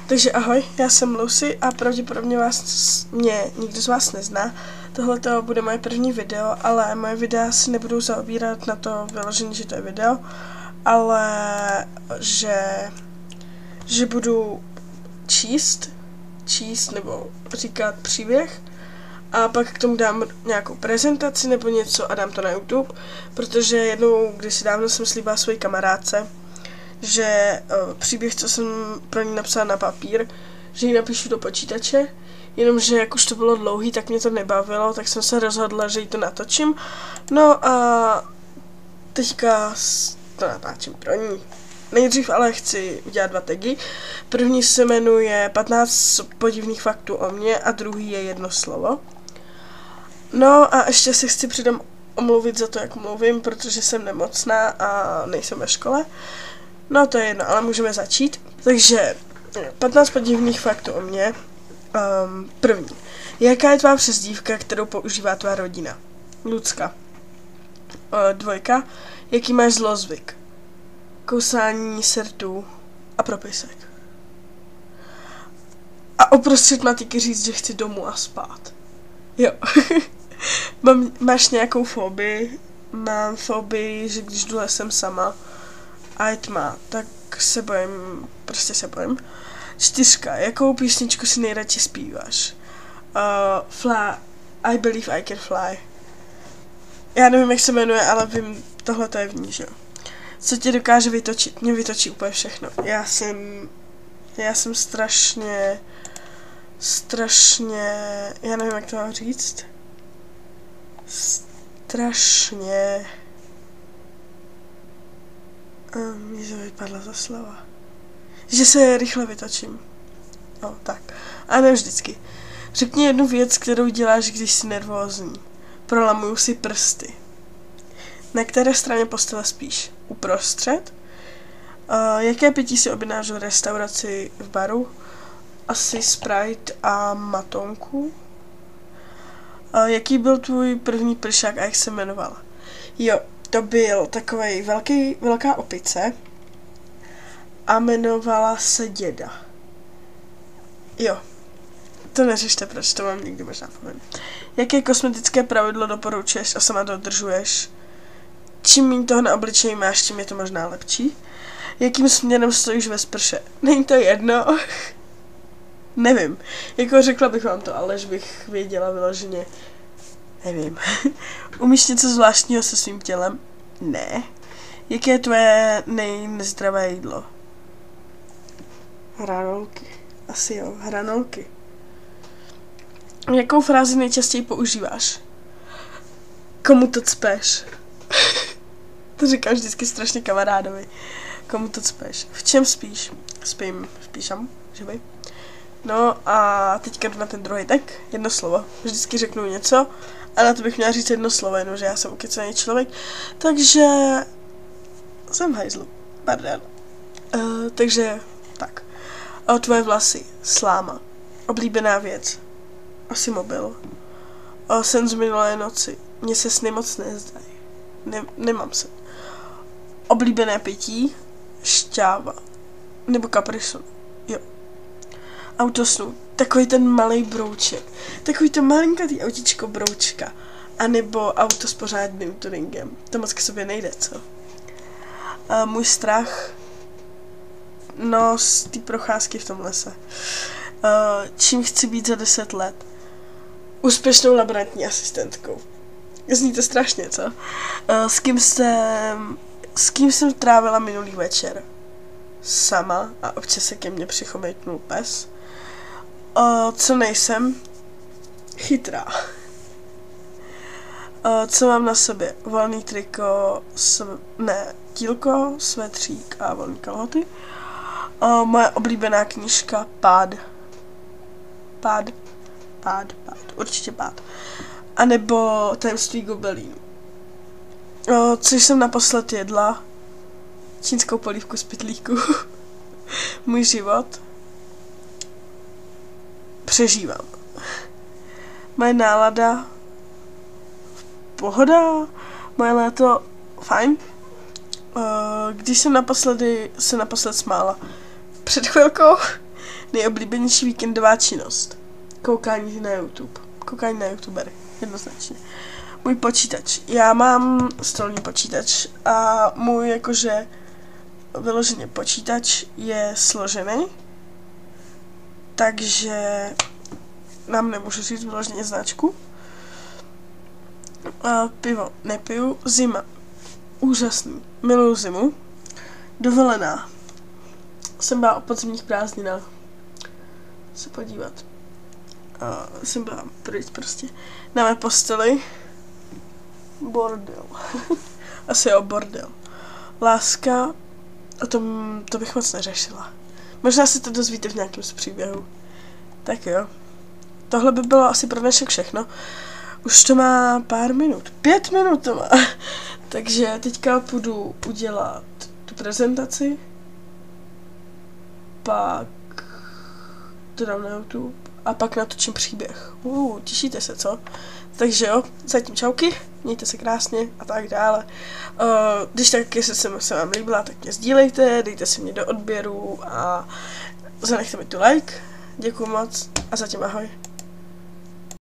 Takže ahoj, já jsem Lucy a pravděpodobně mě nikdo z vás nezná. Tohle to bude moje první video, ale moje videa si nebudou zaobírat na to vyloženě, že to je video, ale že budu číst nebo říkat příběh a pak k tomu dám nějakou prezentaci nebo něco a dám to na YouTube, protože jednou, kdysi dávno jsem slíbila své kamarádce, že příběh, co jsem pro ní napsala na papír, že ji napíšu do počítače, jenomže jak už to bylo dlouhý, tak mě to nebavilo, tak jsem se rozhodla, že ji to natočím. No a teďka to natáčím pro ní. Nejdřív ale chci udělat 2 tagy. První se jmenuje 15 podivných faktů o mně a druhý je 1 slovo. No a ještě se chci přitom omluvit za to, jak mluvím, protože jsem nemocná a nejsem ve škole. No to je jedno, ale můžeme začít. Takže 15 podivných faktů o mně. První. Jaká je tvá přezdívka, kterou používá tvá rodina? Lucka. 2. Jaký máš zlozvyk? Kousání sertů a propisek. A uprostřed matiky říct, že chci domů a spát. Jo. Máš nějakou fobii? Mám fobii, že když jdu lesem sama a je tma, tak se bojím, prostě se bojím. 4. Jakou písničku si nejradši zpíváš? Fly, I Believe I Can Fly. Já nevím, jak se jmenuje, ale vím, tohle to je v ní, že jo. Co tě dokáže vytočit? Mě vytočí úplně všechno. Já jsem strašně, já nevím, jak to mám říct. Strašně... Mně to vypadla za slova. Že se rychle vytočím. No, tak. A ne vždycky. Řekni 1 věc, kterou děláš, když jsi nervózní. Prolamuju si prsty. Na které straně postele spíš? Uprostřed? Jaké pití si objednáš v restauraci, v baru? Asi Sprite a matonku. Jaký byl tvůj první pršák a jak se jmenovala? Jo, to byl takovej velká opice a jmenovala se Děda. Jo, to neřešte, proč to mám někdy možná povím. Jaké kosmetické pravidlo doporučuješ a sama dodržuješ? Čím méně toho na obličeji máš, tím je to možná lepší. Jakým směrem stojíš ve sprše? Není to jedno? Nevím. Jako řekla bych vám to, alež bych věděla vyloženě. Nevím. Umíš něco zvláštního se svým tělem? Ne. Jaké je tvoje nejnezdravé jídlo? Hranolky. Asi jo, hranolky. Jakou frázi nejčastěji používáš? Komu to cpeš? To říkám vždycky strašně kamarádovi. Komu to cpeš? V čem spíš? Spím v pížamu, že by? No a teďka jdu na ten druhý tak, 1 slovo. Vždycky řeknu něco a na to bych měla říct 1 slovo, jenomže já jsem ukecený člověk. Takže jsem v hajzlu. Pardon. Takže tak. Tvoje vlasy. Sláma. Oblíbená věc. Asi mobil. Sen z minulé noci. Mně se sny moc nezdají. Nemám sen. Oblíbené pití. Šťáva. Nebo kaprisun. Jo. Autosnu. Takový ten malej brouček. Takový to malinkatý autíčko broučka. A nebo auto s pořádným tuningem. To moc k sobě nejde, co? Můj strach. No, z té procházky v tom lese. Čím chci být za 10 let? Úspěšnou laborantní asistentkou. Zní to strašně, co? S kým jsem trávila minulý večer? Sama a občas se ke mně přichomejtnul pes. Co nejsem? Chytrá. Co mám na sobě? Volný triko, tílko, svetřík a volný kalhoty. Moje oblíbená knížka Pád. Určitě Pád. A nebo Tajemství gobelínu. Co jsem naposled jedla? Čínskou polívku z pytlíku. Můj život. Přežívám. Moje nálada. Pohoda. Moje léto. Fajn. Když jsem naposled smála? Před chvilkou. Nejoblíbenější víkendová činnost. Koukání na YouTube. Koukání na YouTubery. Jednoznačně. Můj počítač. Já mám stolní počítač a můj jakože vyloženě počítač je složený, takže nám nemůžu říct vyloženě značku. Pivo nepiju. Zima. Úžasný. Miluju zimu. Dovolená. Jsem byla o podzimních prázdninách. Se podívat. Jsem byla projít prostě na mé posteli. Bordel. Asi jo, bordel. Láska. To bych moc neřešila. Možná si to dozvíte v nějakém z příběhu. Tak jo. Tohle by bylo asi pro dnešek všechno. Už to má pár minut. 5 minut to má. Takže teďka půjdu udělat tu prezentaci. Pak to dám na YouTube. A pak natočím příběh. Těšíte se, co? Takže jo, zatím čauky, mějte se krásně a tak dále. Když tak, jestli se vám líbila, tak mě sdílejte, dejte si mě do odběru a zanechte mi tu like. Děkuju moc a zatím ahoj.